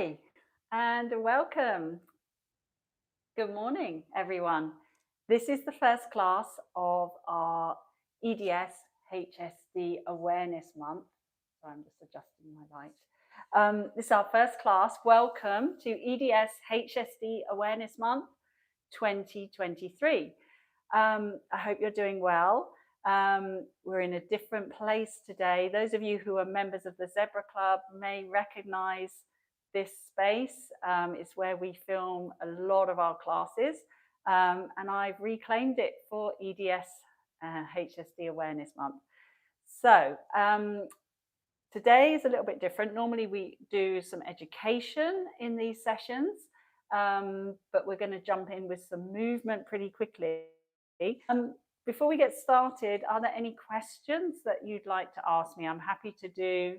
Hi, and welcome. Good morning, everyone. This is the first class of our EDS HSD Awareness Month. So I'm just adjusting my light. This is our first class. Welcome to EDS HSD Awareness Month 2023. I hope you're doing well. We're in a different place today. Those of you who are members of the Zebra Club may recognize this space. It's where we film a lot of our classes, and I've reclaimed it for EDS HSD Awareness Month. So today is a little bit different. Normally we do some education in these sessions, but we're going to jump in with some movement pretty quickly. Before we get started, are there any questions that you'd like to ask me? I'm happy to do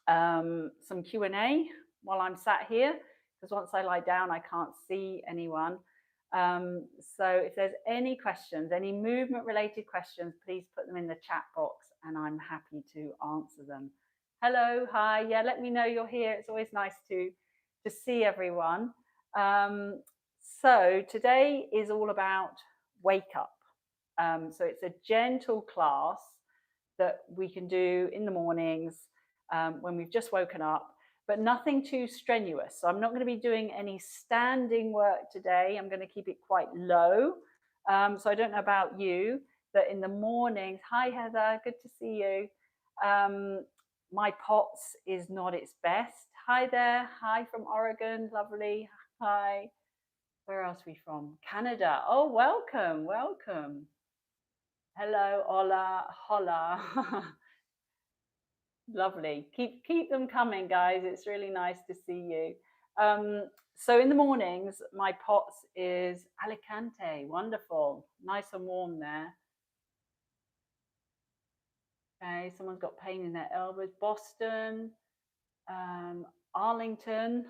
some Q&A while I'm sat here, because once I lie down, I can't see anyone. So if there's any questions, any movement related questions, please put them in the chat box and I'm happy to answer them. Hello, hi, yeah, let me know you're here. It's always nice to see everyone. So today is all about wake up. So it's a gentle class that we can do in the mornings when we've just woken up, but nothing too strenuous. So I'm not going to be doing any standing work today. I'm going to keep it quite low. So I don't know about you, but in the mornings, hi Heather, good to see you. My POTS is not its best. Hi there, hi from Oregon, lovely, hi. Where else are we from? Canada. Oh, welcome, welcome. Hello, hola, hola. Lovely. Keep them coming, guys. It's really nice to see you. So in the mornings, my POTS is Alicante. Wonderful. Nice and warm there. Okay, someone's got pain in their elbows. Boston, Arlington,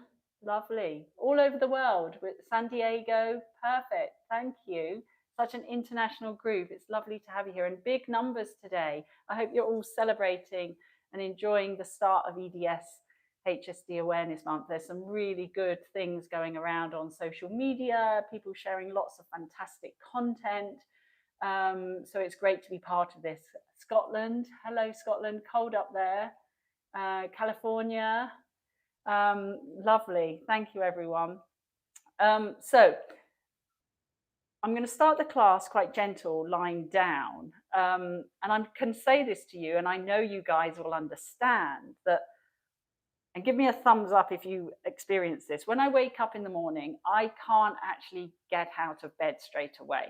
lovely. All over the world. With San Diego, perfect. Thank you. Such an international group. It's lovely to have you here, and big numbers today. I hope you're all celebrating and enjoying the start of EDS HSD Awareness Month. There's some really good things going around on social media, people sharing lots of fantastic content. So it's great to be part of this. Scotland, hello Scotland, cold up there. California, lovely. Thank you, everyone. So I'm going to start the class quite gentle, lying down. And I can say this to you, and I know you guys will understand that, and give me a thumbs up if you experience this. When I wake up in the morning, I can't actually get out of bed straight away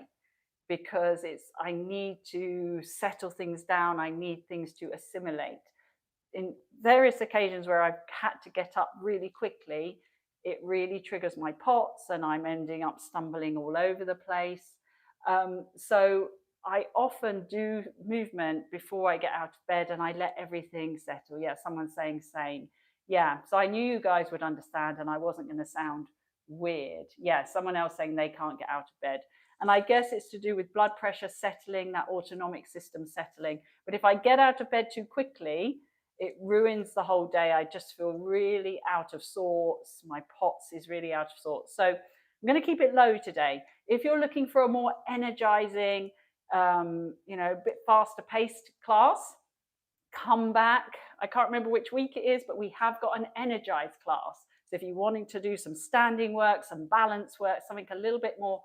because I need to settle things down. I need things to assimilate. In various occasions where I've had to get up really quickly, it really triggers my POTS and I'm ending up stumbling all over the place. So I often do movement before I get out of bed and I let everything settle. Yeah, someone's saying sane. Yeah, so I knew you guys would understand and I wasn't going to sound weird. Yeah, someone else saying they can't get out of bed. And I guess it's to do with blood pressure settling, that autonomic system settling. But if I get out of bed too quickly, it ruins the whole day. I just feel really out of sorts. My POTS is really out of sorts. So I'm going to keep it low today. If you're looking for a more energizing, a bit faster paced class, come back. I can't remember which week it is, but we have got an energized class. So if you're wanting to do some standing work, some balance work, something a little bit more,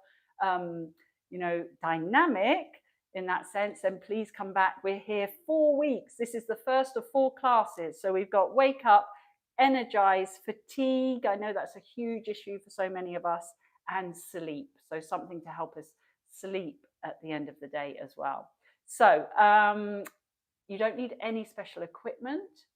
dynamic, in that sense, then please come back. We're here 4 weeks. This is the first of 4 classes. So we've got wake up, energize, fatigue. I know that's a huge issue for so many of us, and sleep. So something to help us sleep at the end of the day as well. So you don't need any special equipment.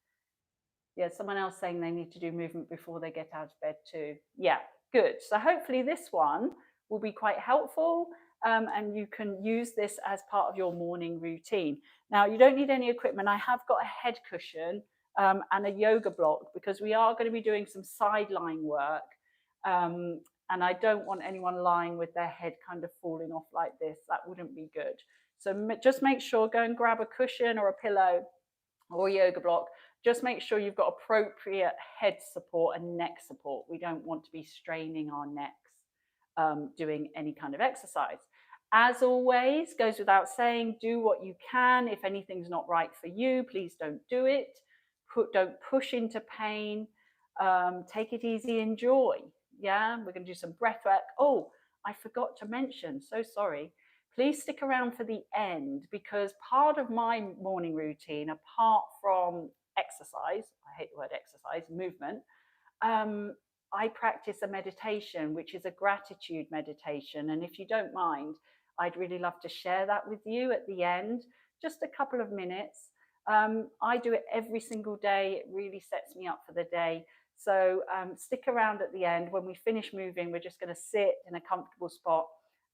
Yeah, someone else saying they need to do movement before they get out of bed too. Yeah, good. So hopefully this one will be quite helpful. And you can use this as part of your morning routine. Now, you don't need any equipment. I have got a head cushion and a yoga block because we are going to be doing some sideline work. And I don't want anyone lying with their head kind of falling off like this. That wouldn't be good. So just make sure, go and grab a cushion or a pillow or a yoga block. Just make sure you've got appropriate head support and neck support. We don't want to be straining our necks doing any kind of exercise. As always, goes without saying, do what you can. If anything's not right for you, please don't do it. Don't push into pain. Take it easy, enjoy. Yeah, we're going to do some breath work. Oh, I forgot to mention, so sorry. Please stick around for the end, because part of my morning routine, apart from exercise, I hate the word exercise, movement, I practice a meditation, which is a gratitude meditation. And if you don't mind, I'd really love to share that with you at the end, just a couple of minutes. I do it every single day. It really sets me up for the day. So stick around at the end. When we finish moving, we're just going to sit in a comfortable spot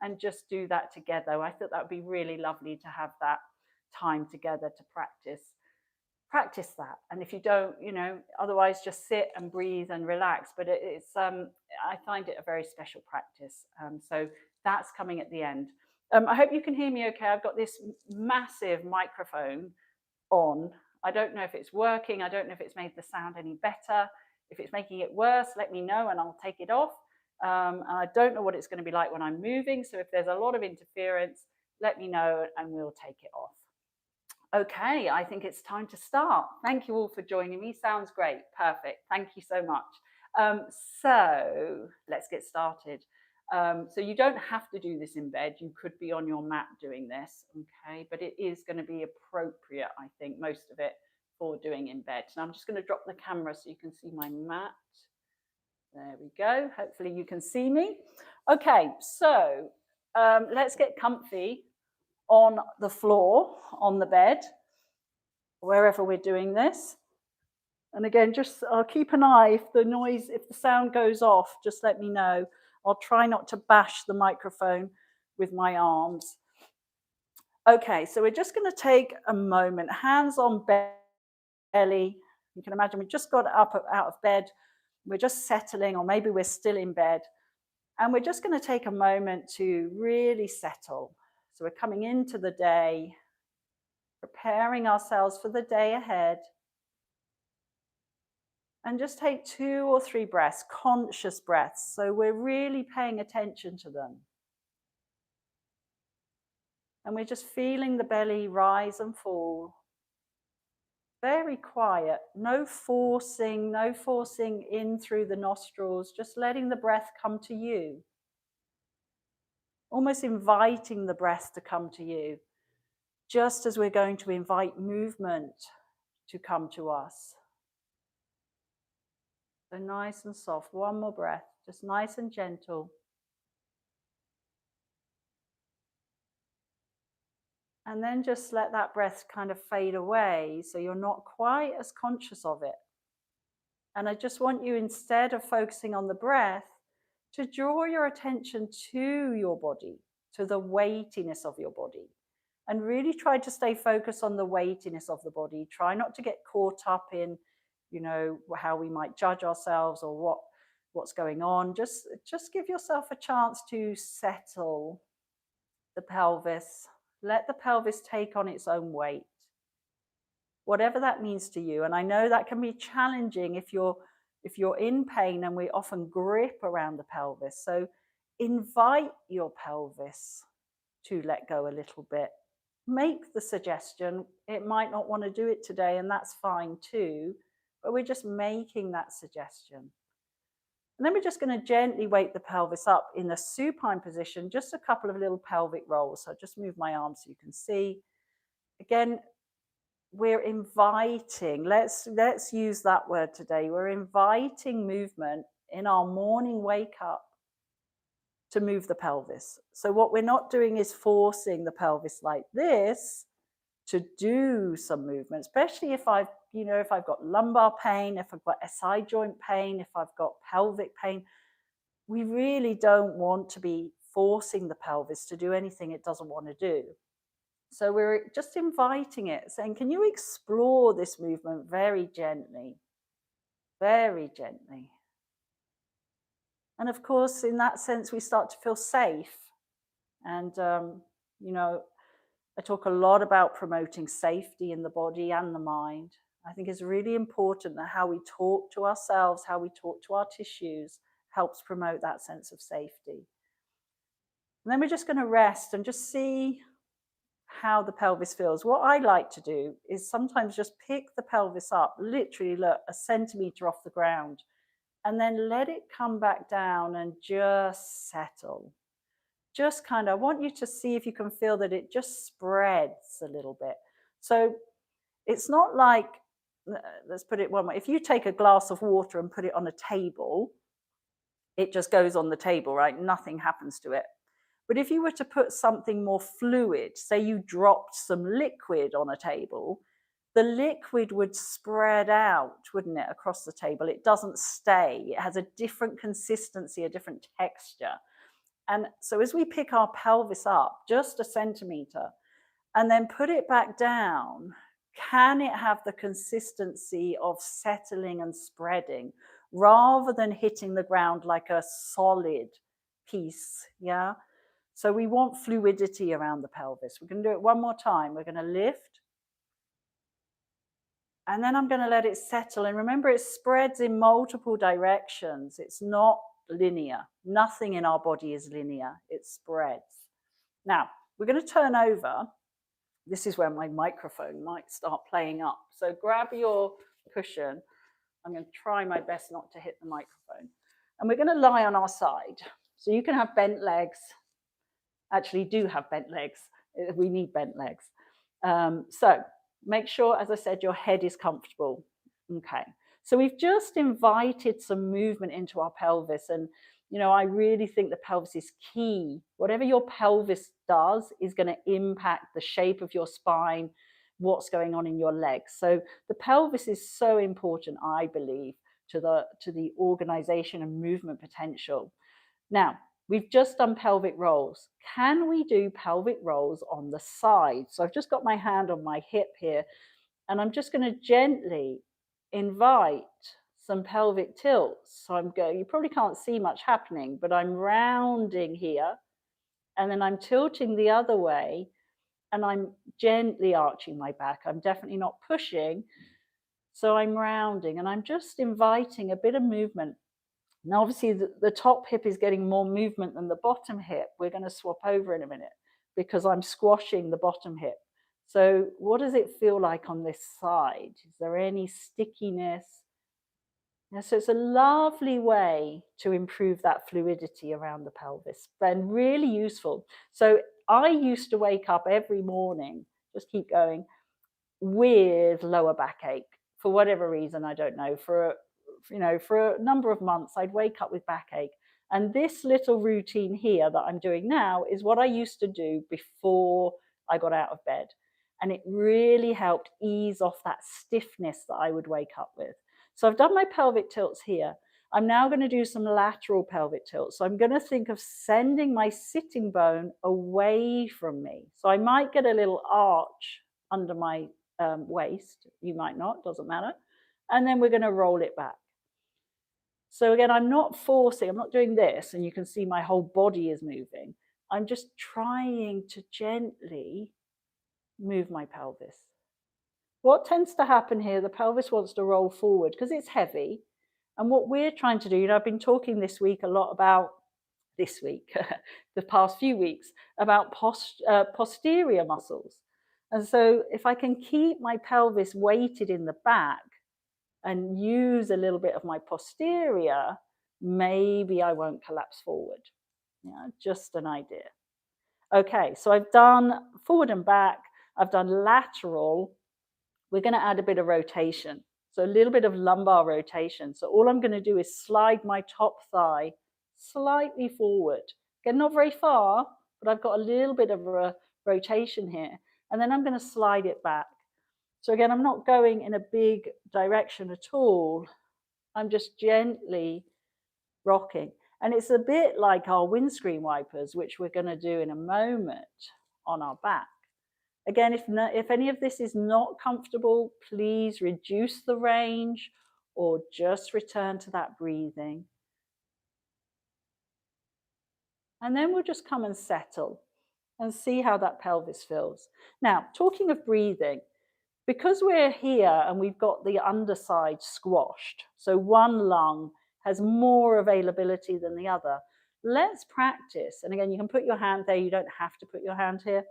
and just do that together. I thought that would be really lovely to have that time together to practice that. And if you don't, otherwise just sit and breathe and relax. But I find it a very special practice. So that's coming at the end. I hope you can hear me okay. I've got this massive microphone on. I don't know if it's working. I don't know if it's made the sound any better. If it's making it worse, let me know and I'll take it off. And I don't know what it's going to be like when I'm moving. So if there's a lot of interference, let me know and we'll take it off. Okay, I think it's time to start. Thank you all for joining me. Sounds great. Perfect. Thank you so much. So let's get started. So you don't have to do this in bed. You could be on your mat doing this, okay? But it is going to be appropriate, I think, most of it for doing in bed. So I'm just going to drop the camera so you can see my mat. There we go. Hopefully you can see me. Okay, so let's get comfy on the floor, on the bed, wherever we're doing this. And again, just I'll keep an eye if the sound goes off, just let me know. I'll try not to bash the microphone with my arms. Okay, so we're just going to take a moment, hands on belly. You can imagine we just got up out of bed. We're just settling, or maybe we're still in bed. And we're just going to take a moment to really settle. So we're coming into the day, preparing ourselves for the day ahead. And just take 2 or 3 breaths, conscious breaths. So we're really paying attention to them. And we're just feeling the belly rise and fall. Very quiet, no forcing in through the nostrils, just letting the breath come to you. Almost inviting the breath to come to you, just as we're going to invite movement to come to us. So nice and soft, one more breath, just nice and gentle. And then just let that breath kind of fade away so you're not quite as conscious of it. And I just want you, instead of focusing on the breath, to draw your attention to your body, to the weightiness of your body. And really try to stay focused on the weightiness of the body. Try not to get caught up in, how we might judge ourselves or what's going on. Just give yourself a chance to settle the pelvis. Let the pelvis take on its own weight, whatever that means to you. And I know that can be challenging if you're in pain, and we often grip around the pelvis. So invite your pelvis to let go a little bit. Make the suggestion. It might not want to do it today, and that's fine too, but we're just making that suggestion. And then we're just going to gently wake the pelvis up in the supine position, just a couple of little pelvic rolls. So just move my arms so you can see. Again, we're inviting, let's use that word today. We're inviting movement in our morning wake up to move the pelvis. So what we're not doing is forcing the pelvis like this to do some movement, especially if I've got lumbar pain, if I've got a side joint pain, if I've got pelvic pain. We really don't want to be forcing the pelvis to do anything it doesn't want to do. So we're just inviting it, saying, can you explore this movement very gently, very gently? And of course, in that sense, we start to feel safe. And, I talk a lot about promoting safety in the body and the mind. I think it's really important that how we talk to ourselves, how we talk to our tissues, helps promote that sense of safety. And then we're just going to rest and just see how the pelvis feels. What I like to do is sometimes just pick the pelvis up, literally look a centimeter off the ground, and then let it come back down and just settle. Just kind of, I want you to see if you can feel that it just spreads a little bit. So it's not like, let's put it one way, if you take a glass of water and put it on a table, it just goes on the table, right? Nothing happens to it. But if you were to put something more fluid, say you dropped some liquid on a table, the liquid would spread out, wouldn't it, across the table? It doesn't stay. It has a different consistency, a different texture. And so as we pick our pelvis up just a centimeter and then put it back down, can it have the consistency of settling and spreading rather than hitting the ground like a solid piece? Yeah. So we want fluidity around the pelvis. We're going to do it one more time. We're going to lift. And then I'm going to let it settle. And remember, it spreads in multiple directions. It's not linear. Nothing in our body is linear. It spreads. Now, we're going to turn over. This is where my microphone might start playing up. So grab your cushion. I'm going to try my best not to hit the microphone. And we're going to lie on our side. So you can have bent legs. Actually, do have bent legs. We need bent legs. So make sure, as I said, your head is comfortable. Okay. So we've just invited some movement into our pelvis. And, you know, I really think the pelvis is key. Whatever your pelvis does is going to impact the shape of your spine, what's going on in your legs. So the pelvis is so important, I believe, to the organization and movement potential. Now, we've just done pelvic rolls. Can we do pelvic rolls on the side? So I've just got my hand on my hip here, and I'm just going to gently invite some pelvic tilts. So I'm going, you probably can't see much happening, but I'm rounding here, and then I'm tilting the other way, and I'm gently arching my back. I'm definitely not pushing. So I'm rounding, and I'm just inviting a bit of movement. Now, obviously, the top hip is getting more movement than the bottom hip. We're going to swap over in a minute because I'm squashing the bottom hip. So what does it feel like on this side? Is there any stickiness? Yeah, so it's a lovely way to improve that fluidity around the pelvis and really useful. So I used to wake up every morning, just keep going, with lower backache for whatever reason, I don't know. For a number of months, I'd wake up with backache. And this little routine here that I'm doing now is what I used to do before I got out of bed. And it really helped ease off that stiffness that I would wake up with. So I've done my pelvic tilts here. I'm now going to do some lateral pelvic tilts. So I'm going to think of sending my sitting bone away from me. So I might get a little arch under my waist. You might not, doesn't matter. And then we're going to roll it back. So again, I'm not forcing, I'm not doing this, and you can see my whole body is moving. I'm just trying to gently move my pelvis. What tends to happen here, the pelvis wants to roll forward because it's heavy. And what we're trying to do, you know, I've been talking this week a lot about, the past few weeks, about posterior muscles. And so if I can keep my pelvis weighted in the back and use a little bit of my posterior, maybe I won't collapse forward. Yeah, just an idea. Okay, so I've done forward and back. I've done lateral. We're going to add a bit of rotation. So a little bit of lumbar rotation. So all I'm going to do is slide my top thigh slightly forward. Again, not very far, but I've got a little bit of a rotation here. And then I'm going to slide it back. So again, I'm not going in a big direction at all. I'm just gently rocking. And it's a bit like our windscreen wipers, which we're going to do in a moment on our back. Again, if any of this is not comfortable, please reduce the range or just return to that breathing. And then we'll just come and settle and see how that pelvis feels. Now, talking of breathing, Because we're here and we've got the underside squashed, so one lung has more availability than the other, let's practice. And again, you can put your hand there, you don't have to put your hand here.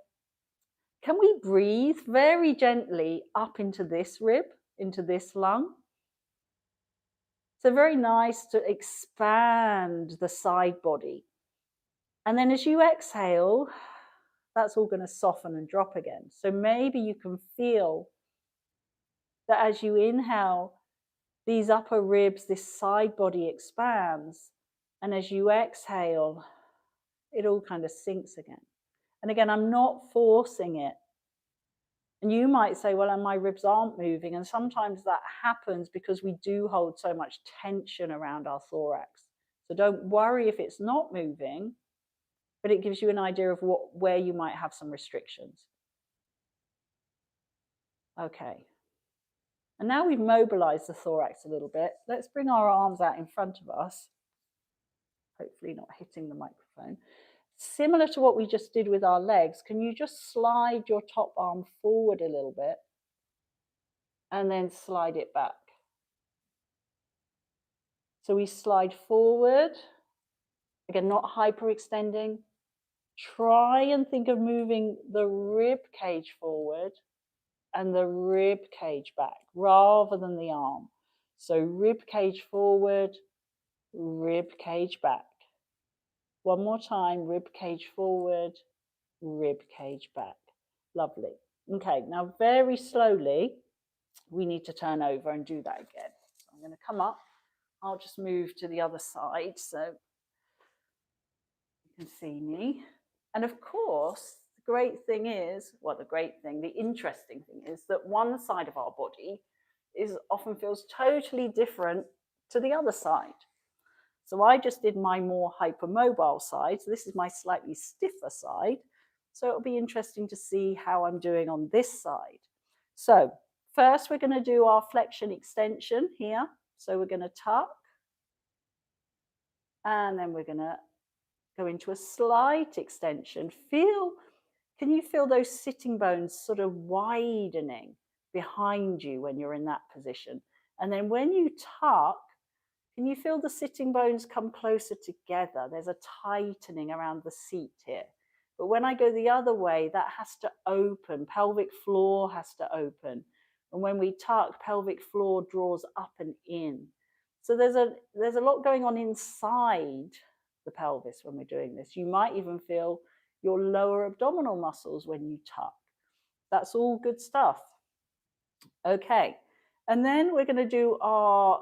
Can we breathe very gently up into this rib, into this lung? So very nice to expand the side body. And then as you exhale, that's all going to soften and drop again. So maybe you can feel that as you inhale, these upper ribs, this side body expands. And as you exhale, it all kind of sinks again. And again, I'm not forcing it. And you might say, well, and my ribs aren't moving. And sometimes that happens because we do hold so much tension around our thorax. So don't worry if it's not moving, but it gives you an idea of where you might have some restrictions. Okay. And now we've mobilized the thorax a little bit. Let's bring our arms out in front of us. Hopefully not hitting the microphone. Similar to what we just did with our legs, can you just slide your top arm forward a little bit and then slide it back? So we slide forward, again, not hyperextending. Try and think of moving the rib cage forward and the rib cage back rather than the arm. So rib cage forward, rib cage back. One more time, rib cage forward, rib cage back. Lovely. Okay, now very slowly, we need to turn over and do that again. So I'm going to come up. I'll just move to the other side so you can see me. And of course, the great thing is, well, the interesting thing is that one side of our body often feels totally different to the other side. So I just did my more hypermobile side. So this is my slightly stiffer side. So it'll be interesting to see how I'm doing on this side. So first we're going to do our flexion extension here. So we're going to tuck. And then we're going to go into a slight extension. Can you feel those sitting bones sort of widening behind you when you're in that position? And then when you tuck, can you feel the sitting bones come closer together? There's a tightening around the seat here. But when I go the other way, that has to open. Pelvic floor has to open. And when we tuck, pelvic floor draws up and in. So there's a lot going on inside the pelvis when we're doing this. You might even feel your lower abdominal muscles when you tuck. That's all good stuff. Okay. And then we're going to do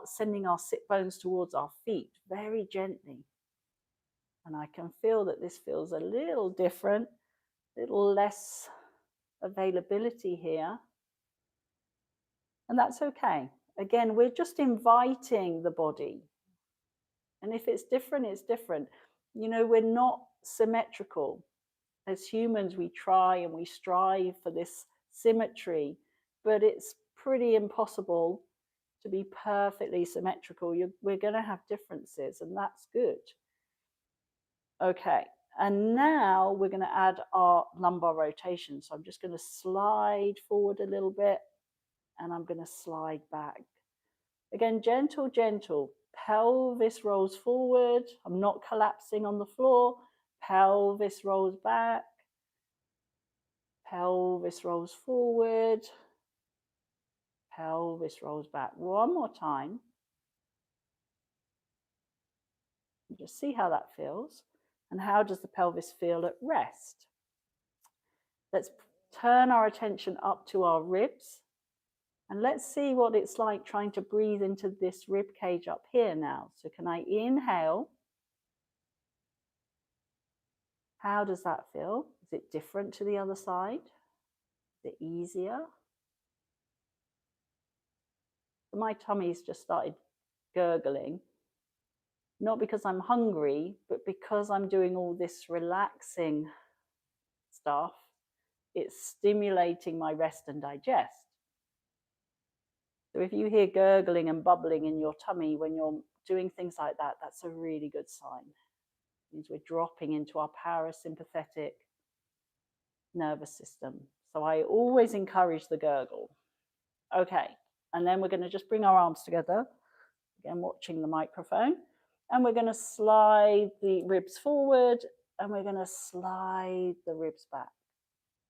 sending our sit bones towards our feet very gently. And I can feel that this feels a little different, a little less availability here. And that's okay. Again, we're just inviting the body. And if it's different, it's different. You know, we're not symmetrical. As humans, we try and we strive for this symmetry, but it's pretty impossible to be perfectly symmetrical. We're going to have differences, and that's good. Okay, and now we're going to add our lumbar rotation. So I'm just going to slide forward a little bit, and I'm going to slide back. Again, gentle, gentle. Pelvis rolls forward. I'm not collapsing on the floor. Pelvis rolls back. Pelvis rolls forward. Pelvis rolls back. One more time. Just see how that feels. And how does the pelvis feel at rest? Let's turn our attention up to our ribs. And let's see what it's like trying to breathe into this rib cage up here now. So can I inhale? How does that feel? Is it different to the other side? Is it easier? My tummy's just started gurgling. Not because I'm hungry, but because I'm doing all this relaxing stuff. It's stimulating my rest and digest. So if you hear gurgling and bubbling in your tummy when you're doing things like that, that's a really good sign. It means we're dropping into our parasympathetic nervous system. So I always encourage the gurgle. Okay, and then we're going to just bring our arms together, again watching the microphone, and we're going to slide the ribs forward, and we're going to slide the ribs back.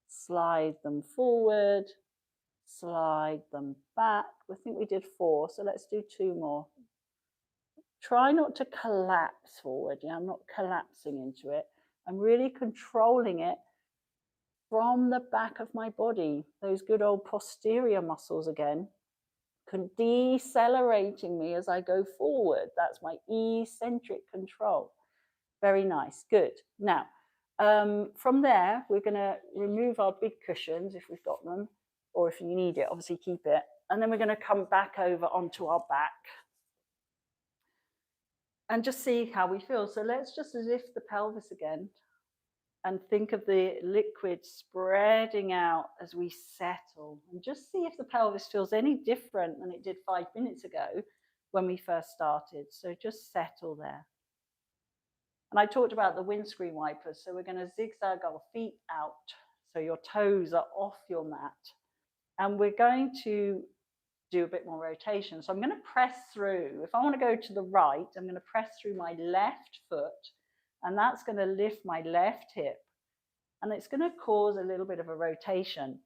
Slide them forward, slide them back. I think we did 4, so let's do 2 more. Try not to collapse forward. Yeah, I'm not collapsing into it. I'm really controlling it from the back of my body. Those good old posterior muscles again, decelerating me as I go forward. That's my eccentric control. Very nice. Good. Now, from there, we're going to remove our big cushions if we've got them, or if you need it, obviously keep it. And then we're going to come back over onto our back and just see how we feel. So let's just lift the pelvis again and think of the liquid spreading out as we settle, and just see if the pelvis feels any different than it did 5 minutes ago when we first started. So just settle there. And I talked about the windscreen wipers. So we're going to zigzag our feet out so your toes are off your mat. And we're going to do a bit more rotation. So I'm going to press through. If I want to go to the right, I'm going to press through my left foot, and that's going to lift my left hip. And it's going to cause a little bit of a rotation.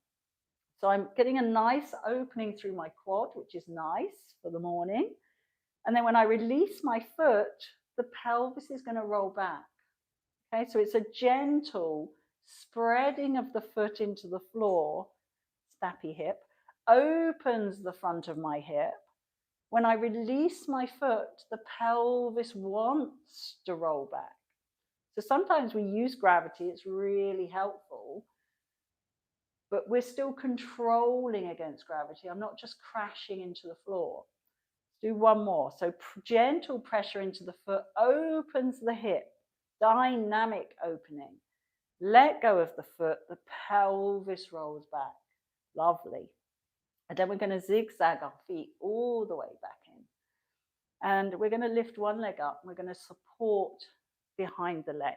So I'm getting a nice opening through my quad, which is nice for the morning. And then when I release my foot, the pelvis is going to roll back. Okay, so it's a gentle spreading of the foot into the floor, snappy hip, opens the front of my hip. When I release my foot, the pelvis wants to roll back. So sometimes we use gravity, it's really helpful, but we're still controlling against gravity. I'm not just crashing into the floor. Let's do one more. So gentle pressure into the foot opens the hip, dynamic opening. Let go of the foot, the pelvis rolls back. Lovely. And then we're going to zigzag our feet all the way back in. And we're going to lift one leg up. We're going to support behind the leg.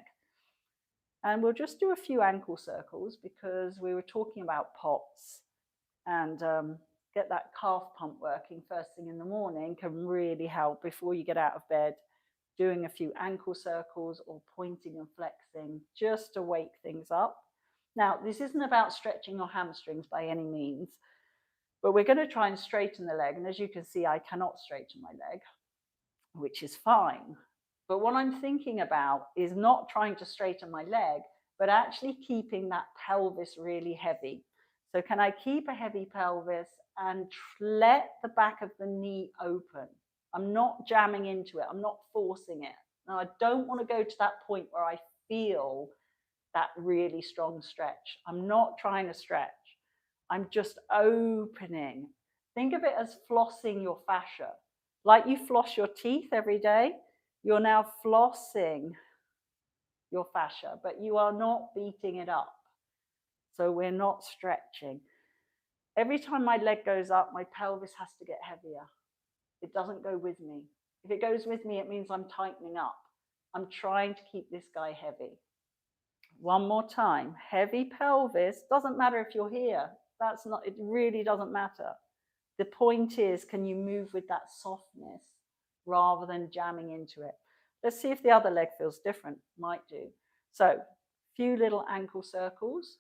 And we'll just do a few ankle circles because we were talking about POTS, and get that calf pump working first thing in the morning can really help before you get out of bed. Doing a few ankle circles or pointing and flexing just to wake things up. Now, this isn't about stretching your hamstrings by any means, but we're going to try and straighten the leg. And as you can see, I cannot straighten my leg, which is fine. But what I'm thinking about is not trying to straighten my leg, but actually keeping that pelvis really heavy. So can I keep a heavy pelvis and let the back of the knee open? I'm not jamming into it. I'm not forcing it. Now, I don't want to go to that point where I feel that really strong stretch. I'm not trying to stretch. I'm just opening. Think of it as flossing your fascia. Like you floss your teeth every day, you're now flossing your fascia, but you are not beating it up. So we're not stretching. Every time my leg goes up, my pelvis has to get heavier. It doesn't go with me. If it goes with me, it means I'm tightening up. I'm trying to keep this guy heavy. One more time. Heavy pelvis. Doesn't matter if you're here. It really doesn't matter. The point is, can you move with that softness rather than jamming into it? Let's see if the other leg feels different. Might do. So, a few little ankle circles,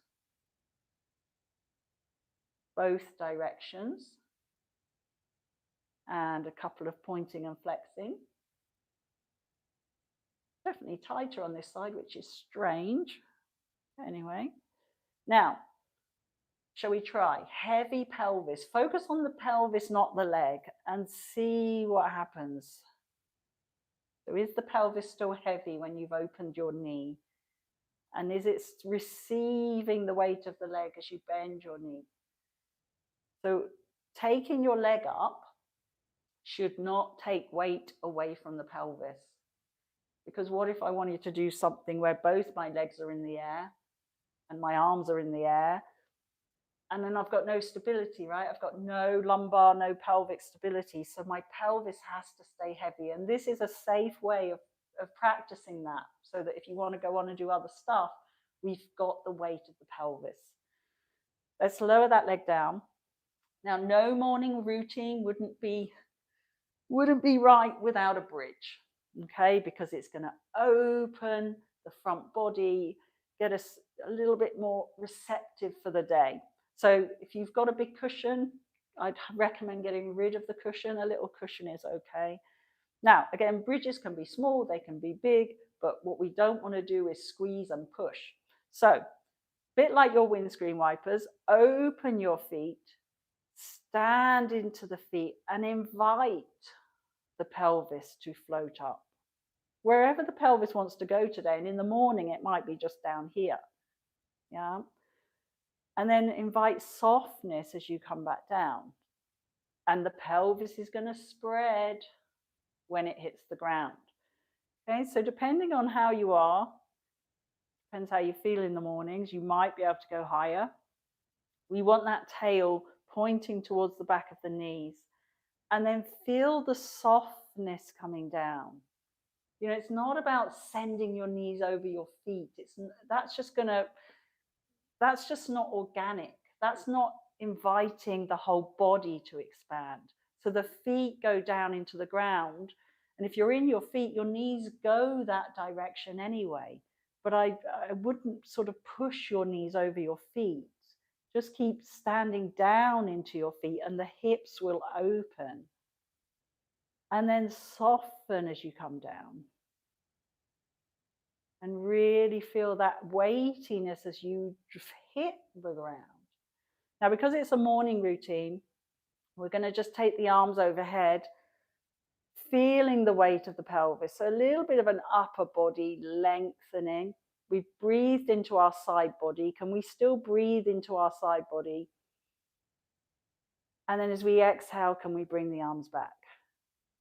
both directions, and a couple of pointing and flexing. Definitely tighter on this side, which is strange. Anyway, now, shall we try? Heavy pelvis. Focus on the pelvis, not the leg, and see what happens. So is the pelvis still heavy when you've opened your knee? And is it receiving the weight of the leg as you bend your knee? So taking your leg up should not take weight away from the pelvis. Because what if I wanted to do something where both my legs are in the air and my arms are in the air, and then I've got no stability, right? I've got no lumbar, no pelvic stability. So my pelvis has to stay heavy. And this is a safe way of practicing that, so that if you want to go on and do other stuff, we've got the weight of the pelvis. Let's lower that leg down. Now, no morning routine wouldn't be right without a bridge, okay? Because it's going to open the front body, get us a little bit more receptive for the day. So if you've got a big cushion, I'd recommend getting rid of the cushion. A little cushion is okay. Now, again, bridges can be small, they can be big, but what we don't want to do is squeeze and push. So, a bit like your windscreen wipers, open your feet, stand into the feet, and invite the pelvis to float up. Wherever the pelvis wants to go today, and in the morning it might be just down here. Yeah. And then invite softness as you come back down. And the pelvis is going to spread when it hits the ground. Okay, so depending on how you are, depends how you feel in the mornings, you might be able to go higher. We want that tail pointing towards the back of the knees. And then feel the softness coming down. You know, it's not about sending your knees over your feet. That's just not organic. That's not inviting the whole body to expand. So the feet go down into the ground. And if you're in your feet, your knees go that direction anyway. But I wouldn't sort of push your knees over your feet. Just keep standing down into your feet and the hips will open. And then soften as you come down. And really feel that weightiness as you hit the ground. Now, because it's a morning routine, we're going to just take the arms overhead, feeling the weight of the pelvis. So a little bit of an upper body lengthening. We've breathed into our side body. Can we still breathe into our side body? And then as we exhale, can we bring the arms back?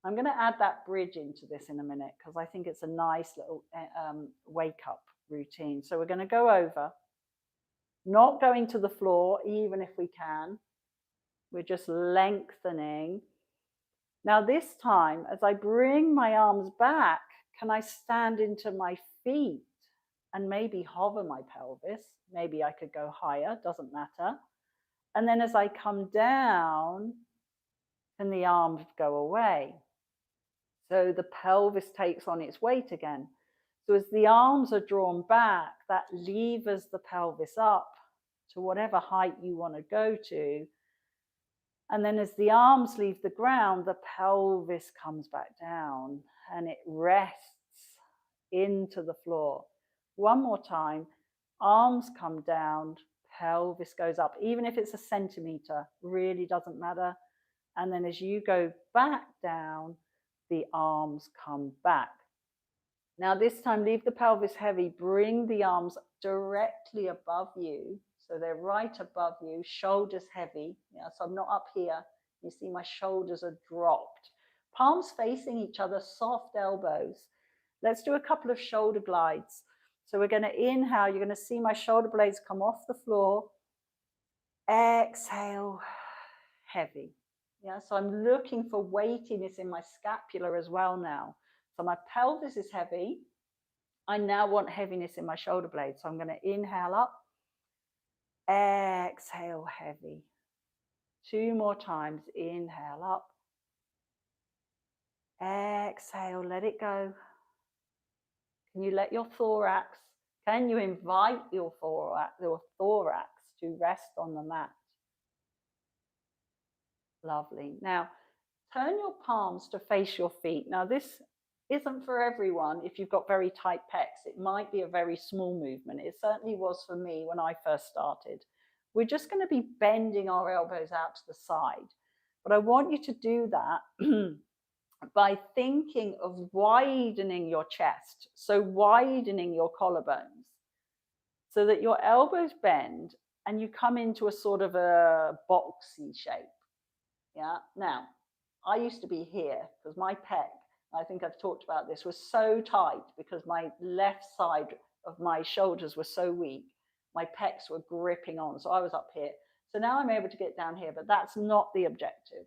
I'm going to add that bridge into this in a minute because I think it's a nice little wake up routine. So we're going to go over, not going to the floor, even if we can. We're just lengthening. Now this time, as I bring my arms back, can I stand into my feet and maybe hover my pelvis? Maybe I could go higher, doesn't matter. And then as I come down, can the arms go away? So the pelvis takes on its weight again. So as the arms are drawn back, that levers the pelvis up to whatever height you want to go to. And then as the arms leave the ground, the pelvis comes back down and it rests into the floor. One more time, arms come down, pelvis goes up. Even if it's a centimeter, really doesn't matter. And then as you go back down, the arms come back. Now this time, leave the pelvis heavy, bring the arms directly above you. So they're right above you, shoulders heavy. Yeah, so I'm not up here. You see my shoulders are dropped. Palms facing each other, soft elbows. Let's do a couple of shoulder glides. So we're going to inhale. You're going to see my shoulder blades come off the floor. Exhale, heavy. Yeah, so I'm looking for weightiness in my scapula as well now. So my pelvis is heavy. I now want heaviness in my shoulder blades. So I'm going to inhale up. Exhale, heavy. 2 more times. Inhale up. Exhale, let it go. Can you let your thorax, can you invite your thorax to rest on the mat? Lovely. Now, turn your palms to face your feet. Now, this isn't for everyone. If you've got very tight pecs, it might be a very small movement. It certainly was for me when I first started. We're just going to be bending our elbows out to the side. But I want you to do that by thinking of widening your chest. So widening your collarbones so that your elbows bend and you come into a sort of a boxy shape. Yeah. Now, I used to be here because my pec, I think I've talked about this, was so tight because my left side of my shoulders were so weak. My pecs were gripping on. So I was up here. So now I'm able to get down here, but that's not the objective.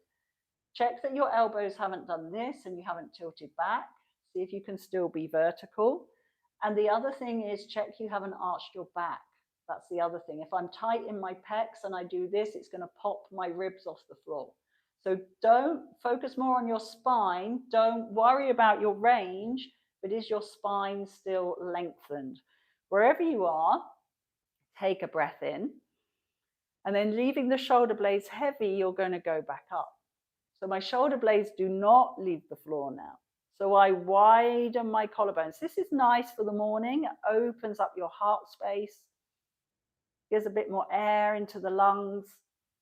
Check that your elbows haven't done this and you haven't tilted back. See if you can still be vertical. And the other thing is check you haven't arched your back. That's the other thing. If I'm tight in my pecs and I do this, it's going to pop my ribs off the floor. So don't focus more on your spine. Don't worry about your range, but is your spine still lengthened? Wherever you are, take a breath in. And then leaving the shoulder blades heavy, you're going to go back up. So my shoulder blades do not leave the floor now. So I widen my collarbones. This is nice for the morning. It opens up your heart space, gives a bit more air into the lungs.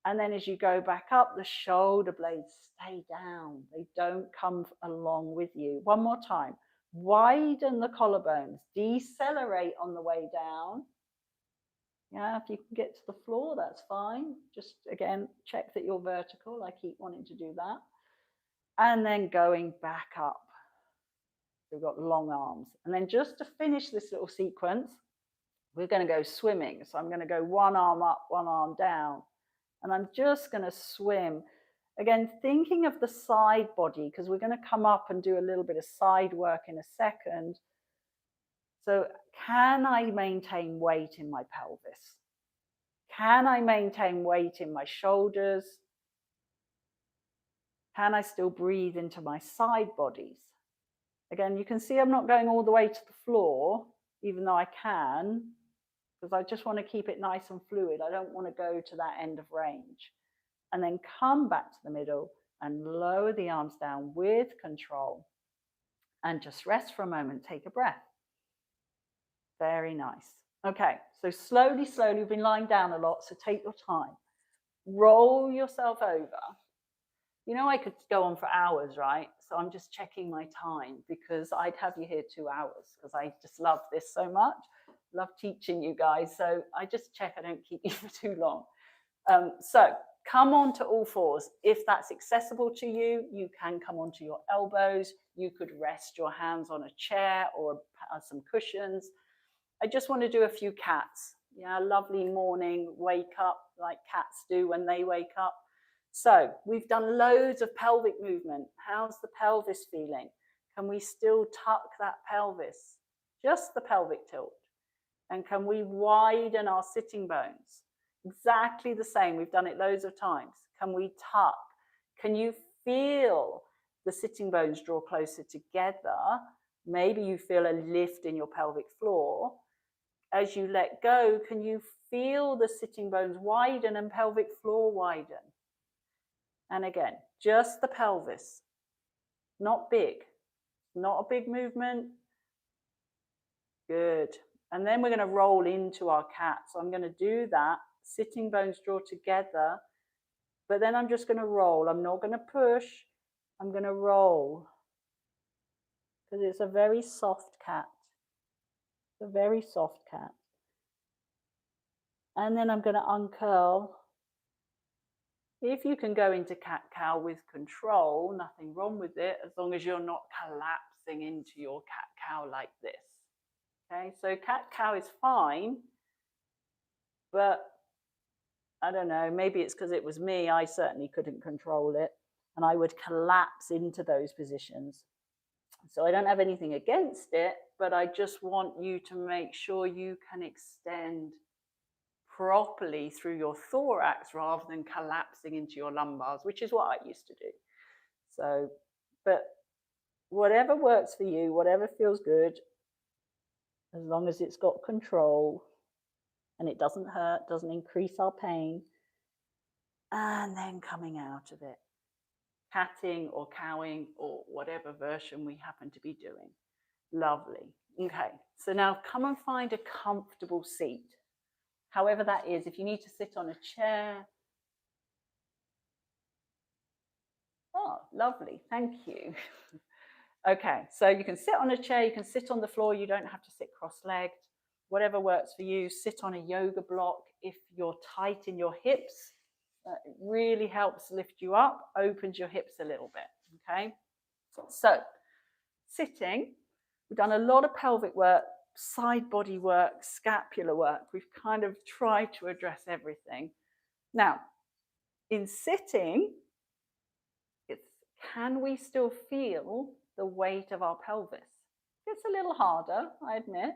And then as you go back up, the shoulder blades stay down. They don't come along with you. One more time. Widen the collarbones. Decelerate on the way down. Yeah, if you can get to the floor, that's fine. Just, again, check that you're vertical. I keep wanting to do that. And then going back up. We've got long arms. And then just to finish this little sequence, we're going to go swimming. So I'm going to go one arm up, one arm down. And I'm just going to swim. Again, thinking of the side body, because we're going to come up and do a little bit of side work in a second. So can I maintain weight in my pelvis? Can I maintain weight in my shoulders? Can I still breathe into my side bodies? Again, you can see I'm not going all the way to the floor, even though I can, because I just want to keep it nice and fluid. I don't want to go to that end of range. And then come back to the middle and lower the arms down with control. And just rest for a moment, take a breath. Very nice. Okay, so slowly, slowly, we've been lying down a lot, so take your time. Roll yourself over. You know, I could go on for hours, right? So I'm just checking my time because I'd have you here 2 hours because I just love this so much. Love teaching you guys. So I just check I don't keep you for too long. So come on to all fours. If that's accessible to you, you can come onto your elbows. You could rest your hands on a chair or some cushions. I just want to do a few cats. Yeah, lovely morning wake up like cats do when they wake up. So we've done loads of pelvic movement. How's the pelvis feeling? Can we still tuck that pelvis? Just the pelvic tilt. And can we widen our sitting bones? Exactly the same. We've done it loads of times. Can we tuck? Can you feel the sitting bones draw closer together? Maybe you feel a lift in your pelvic floor. As you let go, can you feel the sitting bones widen and pelvic floor widen? And again, just the pelvis, not big, not a big movement. Good. And then we're going to roll into our cat. So I'm going to do that. Sitting bones draw together, but then I'm just going to roll. I'm not going to push. I'm going to roll because it's a very soft cat. It's a very soft cat. And then I'm going to uncurl. If you can go into cat-cow with control, nothing wrong with it, as long as you're not collapsing into your cat-cow like this. Okay, so cat-cow is fine, but I don't know, maybe it's because it was me. I certainly couldn't control it, and I would collapse into those positions. So I don't have anything against it, but I just want you to make sure you can extend properly through your thorax rather than collapsing into your lumbars, which is what I used to do. So, but whatever works for you, whatever feels good, as long as it's got control and it doesn't hurt, doesn't increase our pain, and then coming out of it, catting or cowing or whatever version we happen to be doing. Lovely. Okay, so now come and find a comfortable seat. However that is, if you need to sit on a chair. Oh, lovely, thank you. Okay, so you can sit on a chair, you can sit on the floor, you don't have to sit cross-legged. Whatever works for you, sit on a yoga block. If you're tight in your hips, it really helps lift you up, opens your hips a little bit, okay? So, sitting, we've done a lot of pelvic work, side body work, scapular work. We've kind of tried to address everything. Now, in sitting, can we still feel the weight of our pelvis? It's a little harder, I admit,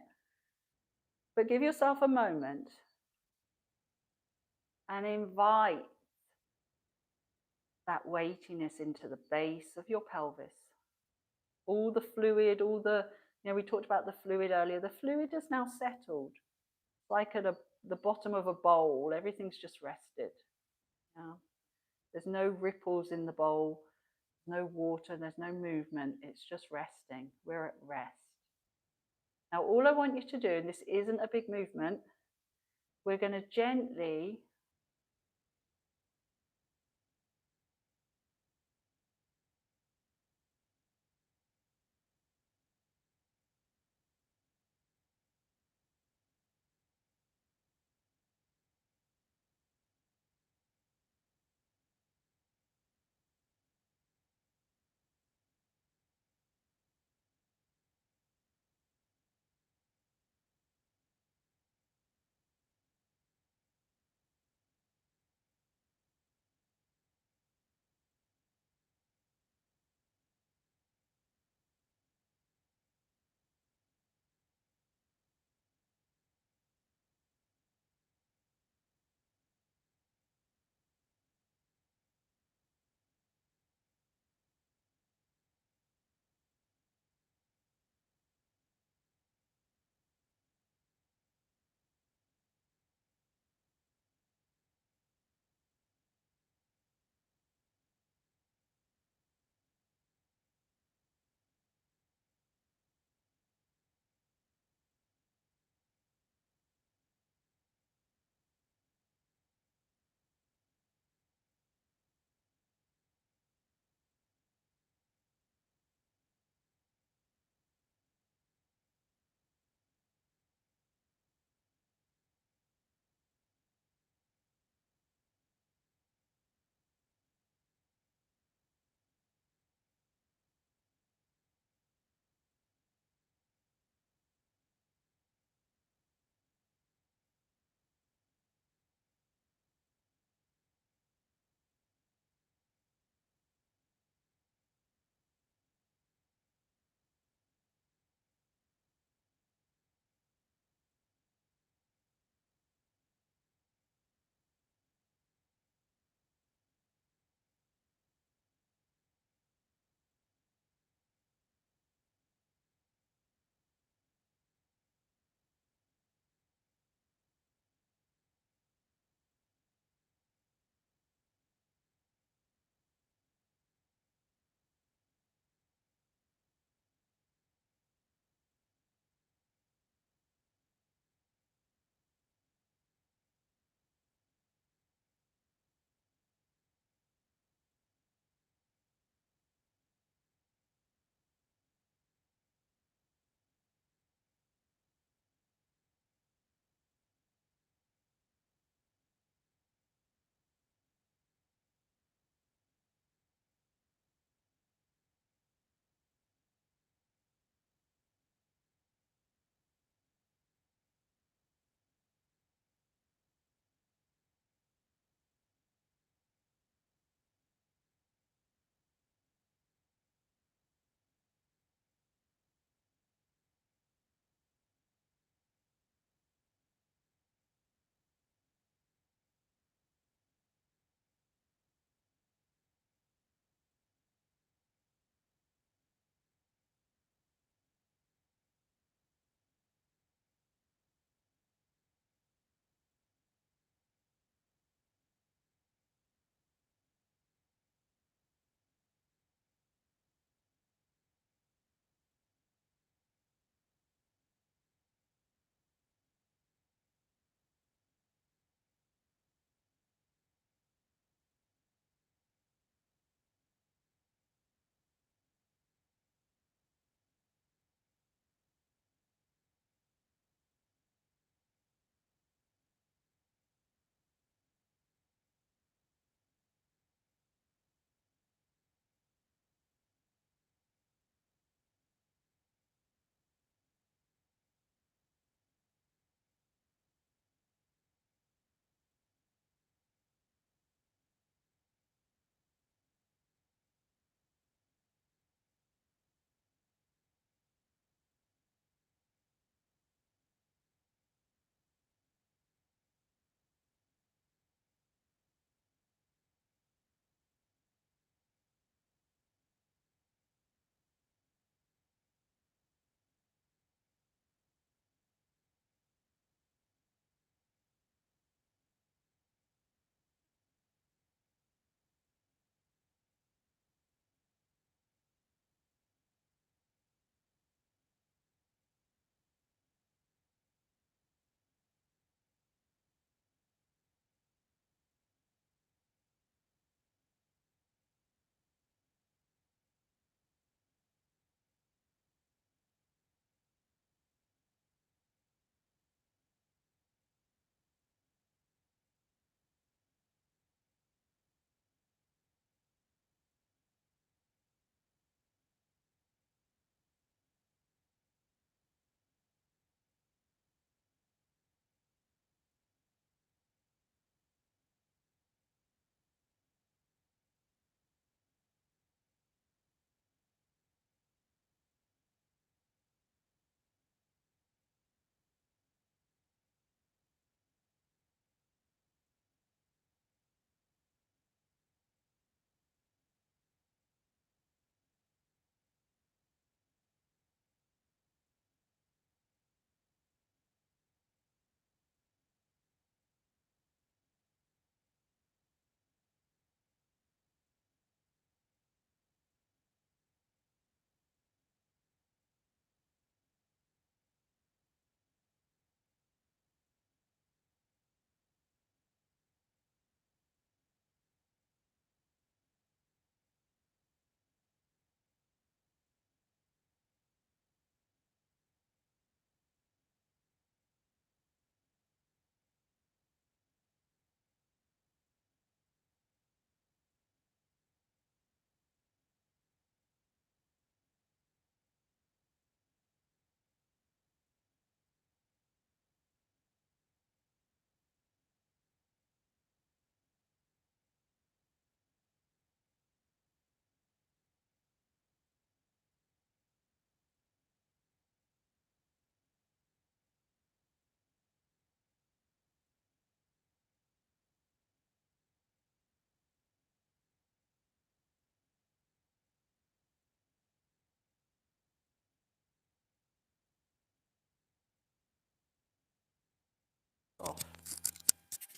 but give yourself a moment. and invite that weightiness into the base of your pelvis. All the fluid, we talked about the fluid earlier. The fluid is now settled. It's like at the bottom of a bowl, everything's just rested. Yeah. There's no ripples in the bowl, no water, there's no movement. It's just resting. We're at rest. Now, all I want you to do, and this isn't a big movement, we're going to gently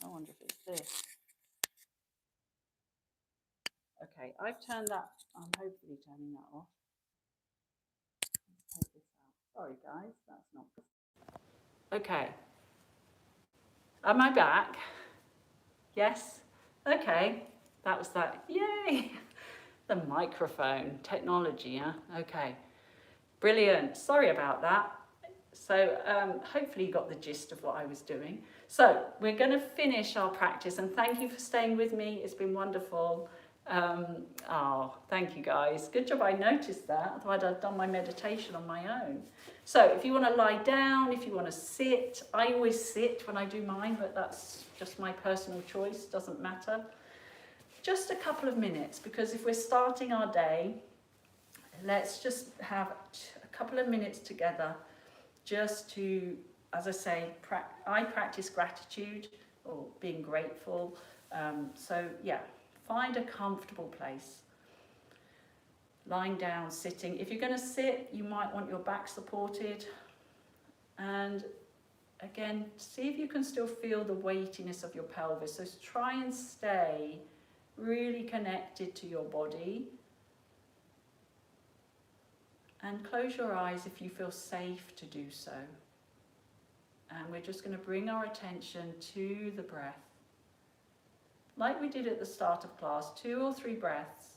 I wonder if it's this. Okay, I've turned that, I'm hopefully turning that off. Let's take this out. Sorry guys, that's not good. Okay. Am I back? Yes? Okay. That was that. Yay! The microphone technology, huh? Okay. Brilliant. Sorry about that. So hopefully you got the gist of what I was doing. So we're going to finish our practice, and thank you for staying with me. It's been wonderful. Thank you guys. Good job I noticed that. Otherwise I'd done my meditation on my own. So if you want to lie down, if you want to sit, I always sit when I do mine, but that's just my personal choice, doesn't matter. Just a couple of minutes, because if we're starting our day, let's just have a couple of minutes together just to, as I say, I practice gratitude or being grateful. So yeah, find a comfortable place. Lying down, sitting. If you're going to sit, you might want your back supported. And again, see if you can still feel the weightiness of your pelvis. So try and stay really connected to your body. And close your eyes if you feel safe to do so. And we're just going to bring our attention to the breath. Like we did at the start of class, 2 or 3 breaths.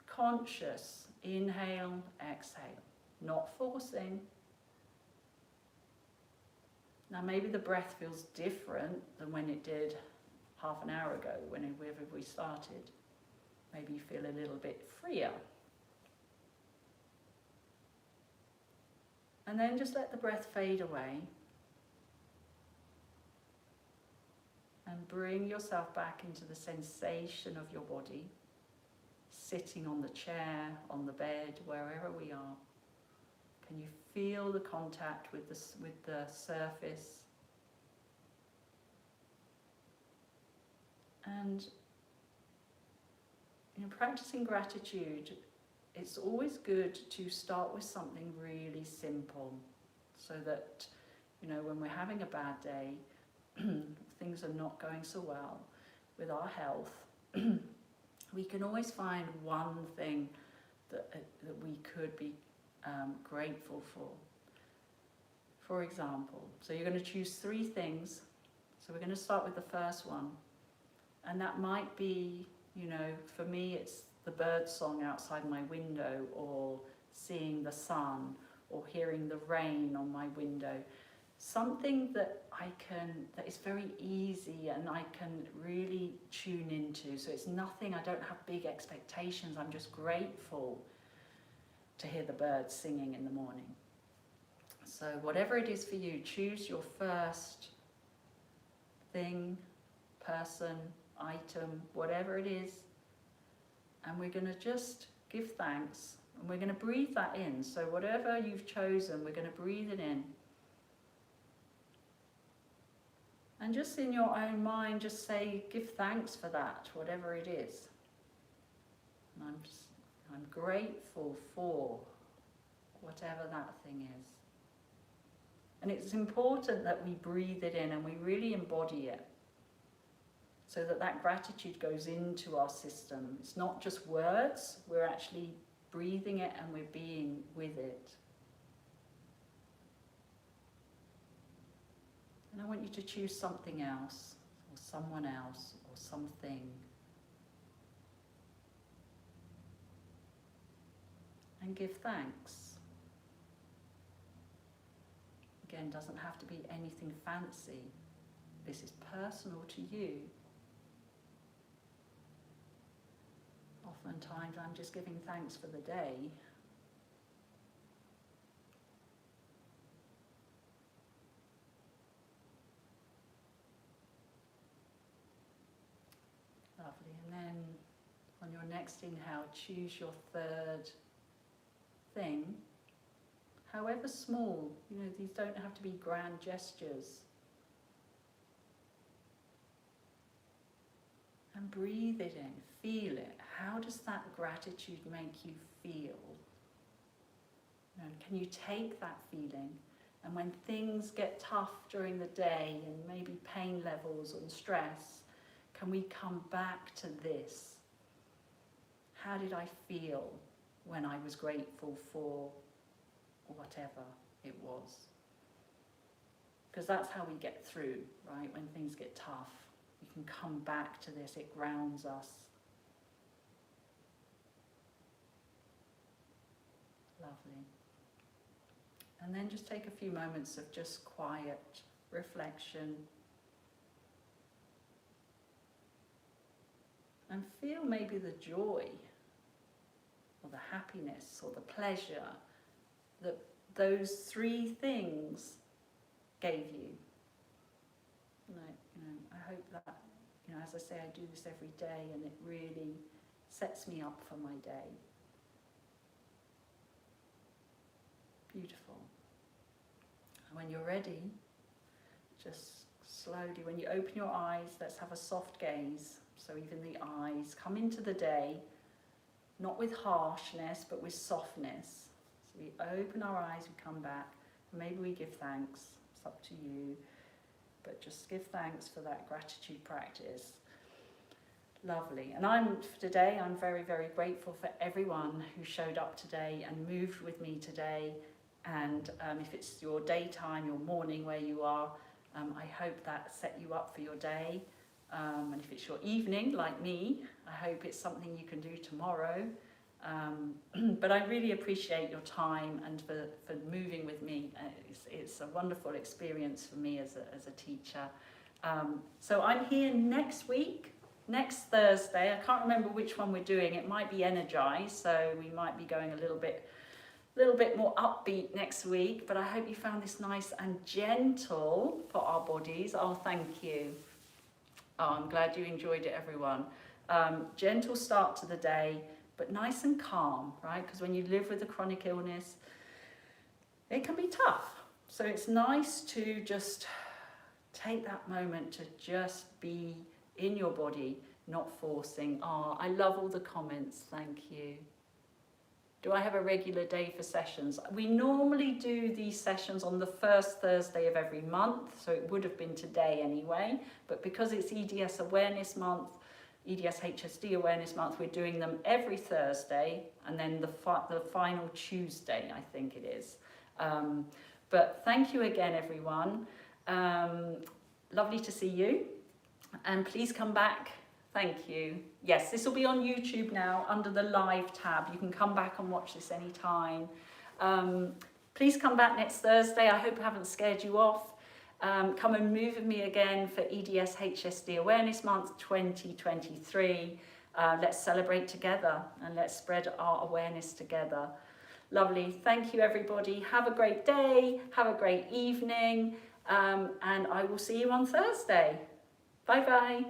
Conscious, inhale, exhale, not forcing. Now maybe the breath feels different than when it did half an hour ago, whenever we started. Maybe you feel a little bit freer. And then just let the breath fade away. And bring yourself back into the sensation of your body. Sitting on the chair, on the bed, wherever we are. Can you feel the contact with the surface? And practicing gratitude, it's always good to start with something really simple, so that when we're having a bad day, things are not going so well with our health, we can always find one thing that we could be grateful for. For example, so you're going to choose 3 things. So we're going to start with the first one. And that might be, for me it's the bird song outside my window, or seeing the sun, or hearing the rain on my window. Something that that is very easy and I can really tune into. So it's nothing, I don't have big expectations, I'm just grateful to hear the birds singing in the morning. So whatever it is for you, choose your first thing, person, item, whatever it is. And we're going to just give thanks. And we're going to breathe that in. So whatever you've chosen, we're going to breathe it in. And just in your own mind, just say, give thanks for that, whatever it is. And I'm grateful for whatever that thing is. And it's important that we breathe it in and we really embody it, so that gratitude goes into our system. It's not just words, we're actually breathing it and we're being with it. And I want you to choose something else, or someone else, or something. And give thanks. Again, doesn't have to be anything fancy. This is personal to you. Oftentimes I'm just giving thanks for the day. Lovely. And then on your next inhale, choose your 3rd thing, however small. These don't have to be grand gestures. And breathe it in, feel it. How does that gratitude make you feel? And can you take that feeling And when things get tough during the day and maybe pain levels and stress, can we come back to this? How did I feel when I was grateful for whatever it was? Because that's how we get through, right? When things get tough, we can come back to this. It grounds us. Lovely. And then just take a few moments of just quiet reflection. And feel maybe the joy or the happiness or the pleasure that those three things gave you. I hope that, as I say, I do this every day and it really sets me up for my day. Beautiful. And when you're ready, just slowly, when you open your eyes, let's have a soft gaze. So even the eyes come into the day, not with harshness, but with softness. So we open our eyes, we come back, and maybe we give thanks. It's up to you. But just give thanks for that gratitude practice. Lovely. And today, I'm very, very grateful for everyone who showed up today and moved with me today. And if it's your daytime, your morning where you are, I hope that set you up for your day. And if it's your evening, like me, I hope it's something you can do tomorrow. But I really appreciate your time and for moving with me. It's a wonderful experience for me as a teacher. So I'm here next week, next Thursday. I can't remember which one we're doing. It might be Energize, so we might be going a little bit more upbeat next week. But I hope you found this nice and gentle for our bodies. Oh, thank you. Oh, I'm glad you enjoyed it, everyone. Gentle start to the day, but nice and calm, right? Because when you live with a chronic illness, it can be tough. So it's nice to just take that moment to just be in your body, not forcing. Oh, I love all the comments. Thank you. Do I have a regular day for sessions? We normally do these sessions on the first Thursday of every month, so it would have been today anyway, but because it's EDS Awareness Month, EDS HSD Awareness Month, we're doing them every Thursday, and then the final Tuesday, I think it is. But thank you again, everyone. Lovely to see you, and please come back. Thank you. Yes, this will be on YouTube now under the live tab. You can come back and watch this anytime. Please come back next Thursday. I hope I haven't scared you off. Come and move with me again for EDS HSD Awareness Month 2023. Let's celebrate together and let's spread our awareness together. Lovely. Thank you, everybody. Have a great day. Have a great evening. And I will see you on Thursday. Bye-bye.